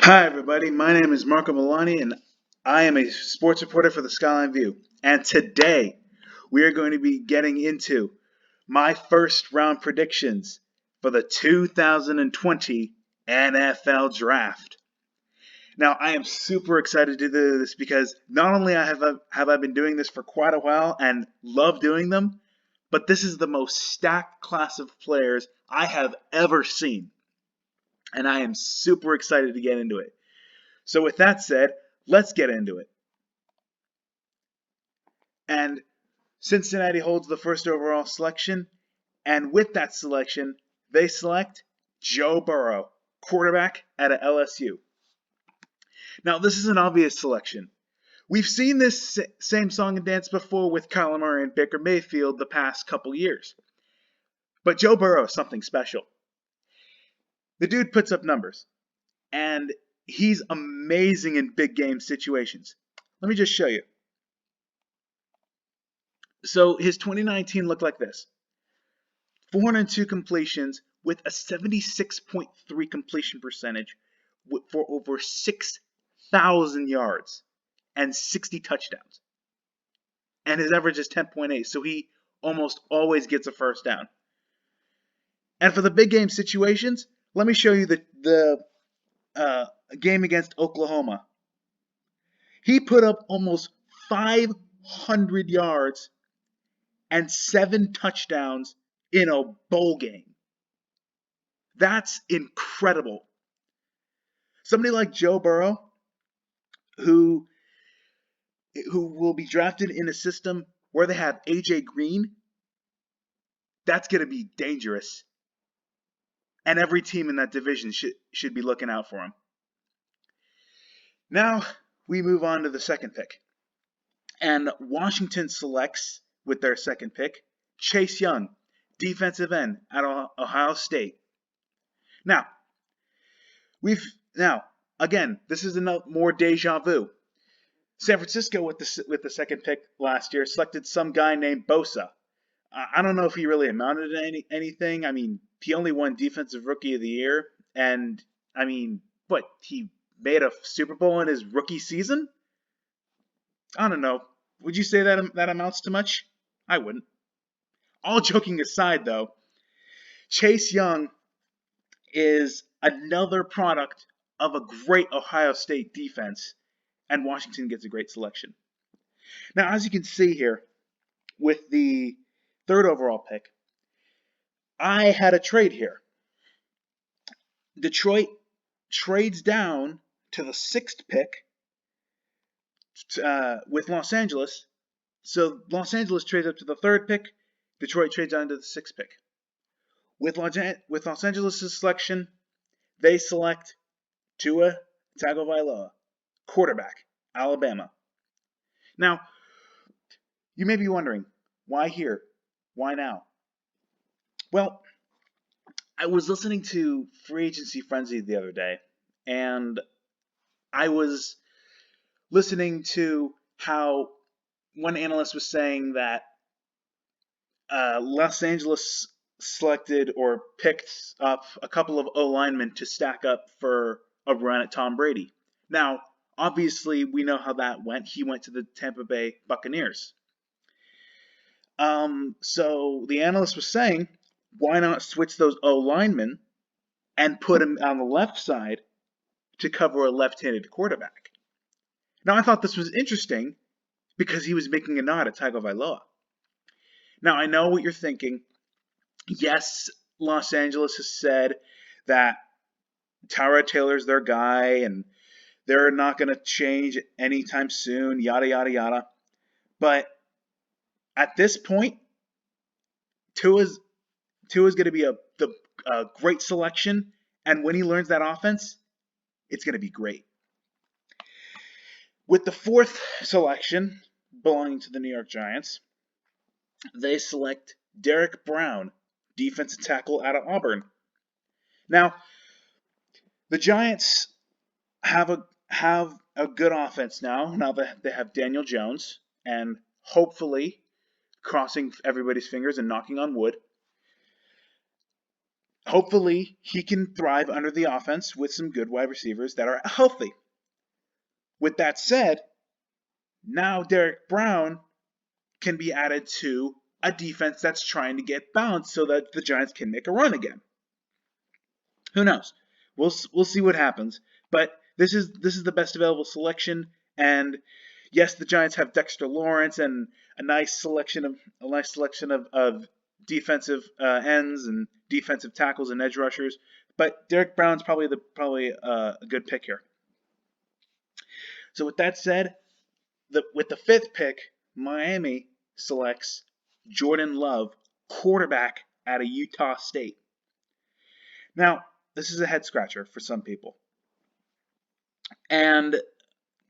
Hi, everybody. My name is Marco Milani, and I am a sports reporter for the Skyline View. And today, we are going to be getting into my first round predictions for the 2020 NFL Draft. Now, I am super excited to do this because not only have I been doing this for quite a while and love doing them, but this is the most stacked class of players I have ever seen. And I am super excited to get into it. So with that said, let's get into it. And Cincinnati holds the first overall selection, and with that selection, they select Joe Burrow, quarterback out of LSU. Now, this is an obvious selection. We've seen this same song and dance before with Kyler Murray and Baker Mayfield the past couple years. But Joe Burrow is something special. The dude puts up numbers, and he's amazing in big game situations. Let me just show you. So his 2019 looked like this: 402 completions with a 76.3 completion percentage for over 6,000 yards and 60 touchdowns. And his average is 10.8, so he almost always gets a first down. And for the big game situations, let me show you the game against Oklahoma. He put up almost 500 yards and 7 touchdowns in a bowl game. That's incredible. Somebody like Joe Burrow, who will be drafted in a system where they have AJ Green, that's going to be dangerous. And every team in that division should be looking out for him. Now we move on to the second pick. And Washington selects, with their second pick, Chase Young, defensive end out of Ohio State. Now, again, this is more deja vu. San Francisco, with the second pick last year, selected some guy named Bosa. I don't know if he really amounted to anything. I mean, he only won Defensive Rookie of the Year, and I mean, what, he made a Super Bowl in his rookie season? I don't know. Would you say that amounts to much? I wouldn't. All joking aside, though, Chase Young is another product of a great Ohio State defense, and Washington gets a great selection. Now, as you can see here, with the third overall pick, I had a trade here. Detroit trades down to the sixth pick with Los Angeles. So Los Angeles trades up to the third pick. Detroit trades down to the sixth pick. With Los Angeles' selection, they select Tua Tagovailoa, quarterback, Alabama. Now, you may be wondering, why here? Why now? Well, I was listening to Free Agency Frenzy the other day, and I was listening to how one analyst was saying that Los Angeles selected or picked up a couple of O-linemen to stack up for a run at Tom Brady. Now, obviously, we know how that went. He went to the Tampa Bay Buccaneers. So the analyst was saying, why not switch those O-linemen and put him on the left side to cover a left-handed quarterback? Now, I thought this was interesting because he was making a nod at Tagovailoa. Now, I know what you're thinking. Yes, Los Angeles has said that Tyrod Taylor's their guy and they're not going to change anytime soon, yada, yada, yada. But at this point, Tua's going to be a great selection, and when he learns that offense, it's going to be great. With the fourth selection, belonging to the New York Giants, they select Derek Brown, defensive tackle out of Auburn. Now, the Giants have a good offense now that they have Daniel Jones, and hopefully, crossing everybody's fingers and knocking on wood, hopefully he can thrive under the offense with some good wide receivers that are healthy. With that said, now Derek Brown can be added to a defense that's trying to get balanced so that the Giants can make a run again. Who knows? We'll see what happens. But this is the best available selection, and yes, the Giants have Dexter Lawrence and a nice selection of defensive ends and defensive tackles and edge rushers. But Derek Brown's probably a good pick here. So with that said, with the 5th pick, Miami selects Jordan Love, quarterback out of Utah State. Now, this is a head scratcher for some people. And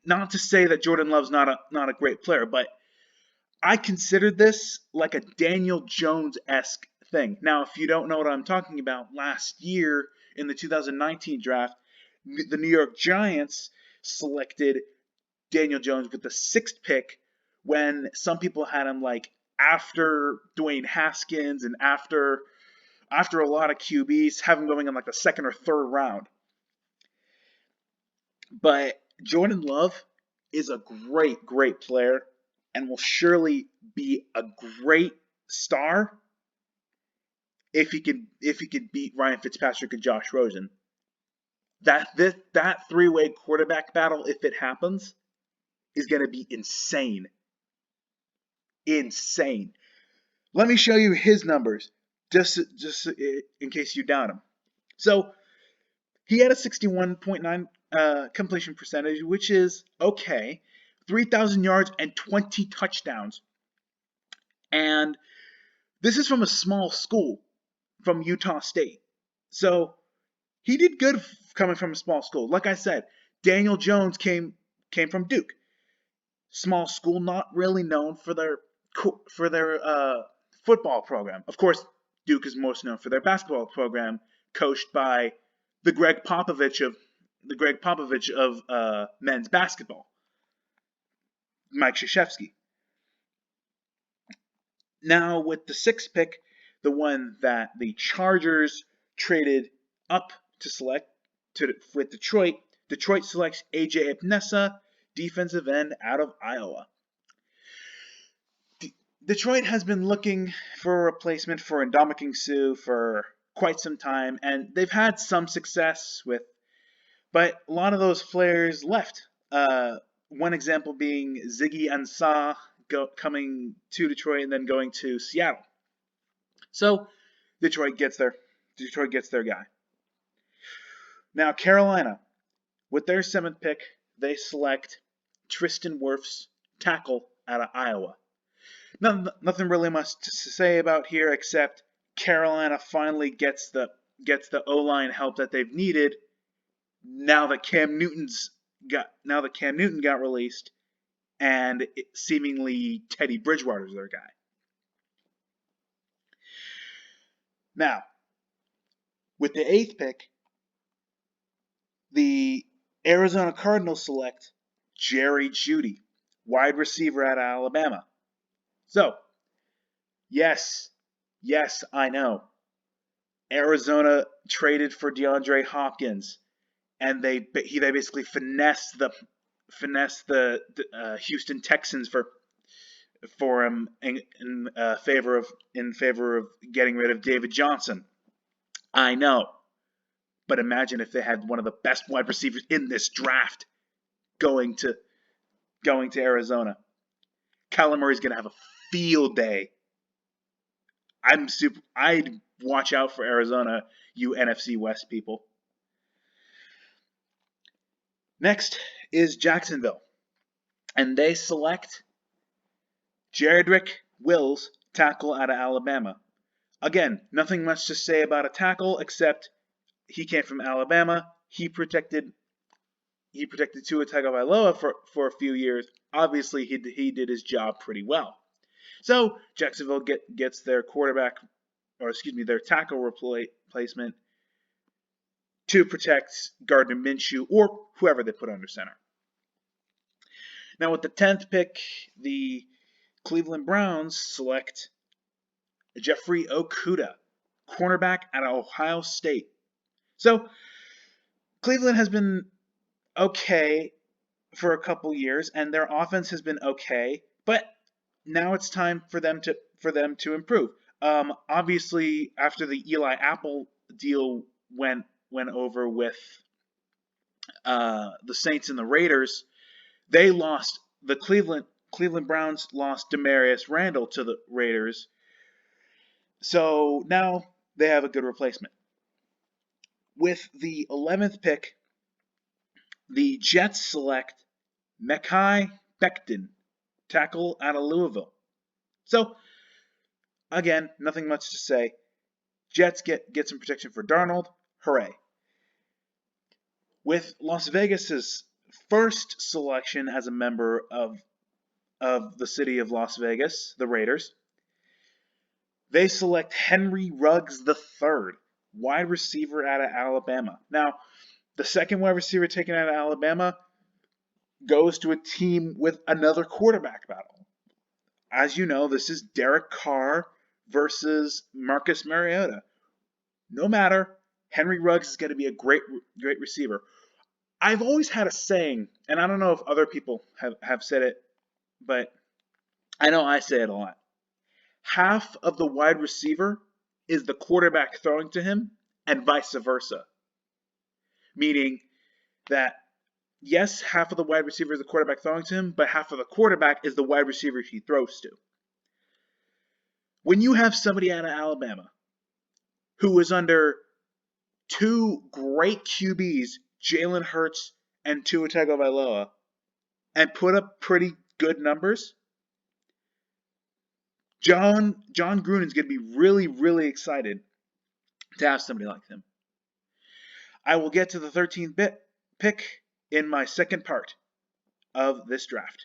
not to say that Jordan Love's not a great player, but I considered this like a Daniel Jones-esque thing. Now, if you don't know what I'm talking about, last year in the 2019 draft, the New York Giants selected Daniel Jones with the 6th pick when some people had him like after Dwayne Haskins and after a lot of QBs, have him going in like the 2nd or 3rd round. But Jordan Love is a great player and will surely be a great star if he could beat Ryan Fitzpatrick and Josh Rosen. That 3-way quarterback battle, if it happens, is going to be insane. Insane. Let me show you his numbers, just in case you doubt him. So he had a 61.9 completion percentage, which is okay. 3,000 yards and 20 touchdowns. And this is from a small school, from Utah State. So he did good coming from a small school. Like I said, Daniel Jones came from Duke. Small school, not really known for their football program. Of course, Duke is most known for their basketball program, coached by the Greg Popovich of men's basketball, Mike Krzyzewski. Now with the 6th pick, the one that the Chargers traded up to select with Detroit selects AJ Epinesa, defensive end out of Iowa. Detroit has been looking for a replacement for Ndamukong Suh for quite some time, and they've had some success but a lot of those players left. One example being Ziggy Ansah coming to Detroit and then going to Seattle. So Detroit gets their guy. Now Carolina, with their 7th pick, they select Tristan Wirfs, tackle out of Iowa. Nothing really much to say about here except Carolina finally gets the O-line help that they've needed now that Cam Newton got released and seemingly Teddy Bridgewater's their guy. Now, with the 8th pick, the Arizona Cardinals select Jerry Jeudy, wide receiver out of Alabama. So, yes, I know. Arizona traded for DeAndre Hopkins, and they basically finessed the Houston Texans for him in favor of getting rid of David Johnson. I know, but imagine if they had one of the best wide receivers in this draft going to Arizona. Kyler Murray's gonna have a field day. I'd watch out for Arizona, you NFC West people. Next is Jacksonville, and they select Jedrick Wills, tackle out of Alabama. Again, nothing much to say about a tackle except he came from Alabama. He protected Tua Tagovailoa for a few years. Obviously, he did his job pretty well. So Jacksonville gets their their tackle replacement to protect Gardner Minshew or whoever they put under center. Now with the 10th pick, the Cleveland Browns select Jeffrey Okudah, cornerback out of Ohio State. So Cleveland has been okay for a couple years, and their offense has been okay, but now it's time for them to improve. Obviously, after the Eli Apple deal went over with the Saints and the Raiders, they lost the Cleveland Browns lost Demarius Randall to the Raiders, so now they have a good replacement. With the 11th pick, the Jets select Mekhi Becton, tackle out of Louisville. So, again, nothing much to say. Jets get some protection for Darnold. Hooray. With Las Vegas's first selection as a member of the city of Las Vegas, the Raiders, they select Henry Ruggs III, wide receiver out of Alabama. Now, the second wide receiver taken out of Alabama goes to a team with another quarterback battle. As you know, this is Derek Carr versus Marcus Mariota. No matter, Henry Ruggs is going to be a great receiver. I've always had a saying, and I don't know if other people have said it, but I know I say it a lot. Half of the wide receiver is the quarterback throwing to him, and vice versa. Meaning that, yes, half of the wide receiver is the quarterback throwing to him, but half of the quarterback is the wide receiver he throws to. When you have somebody out of Alabama who is under two great QBs, Jalen Hurts and Tua Tagovailoa, and put up pretty good numbers, John Gruden's going to be really, really excited to have somebody like him. I will get to the 13th pick in my second part of this draft.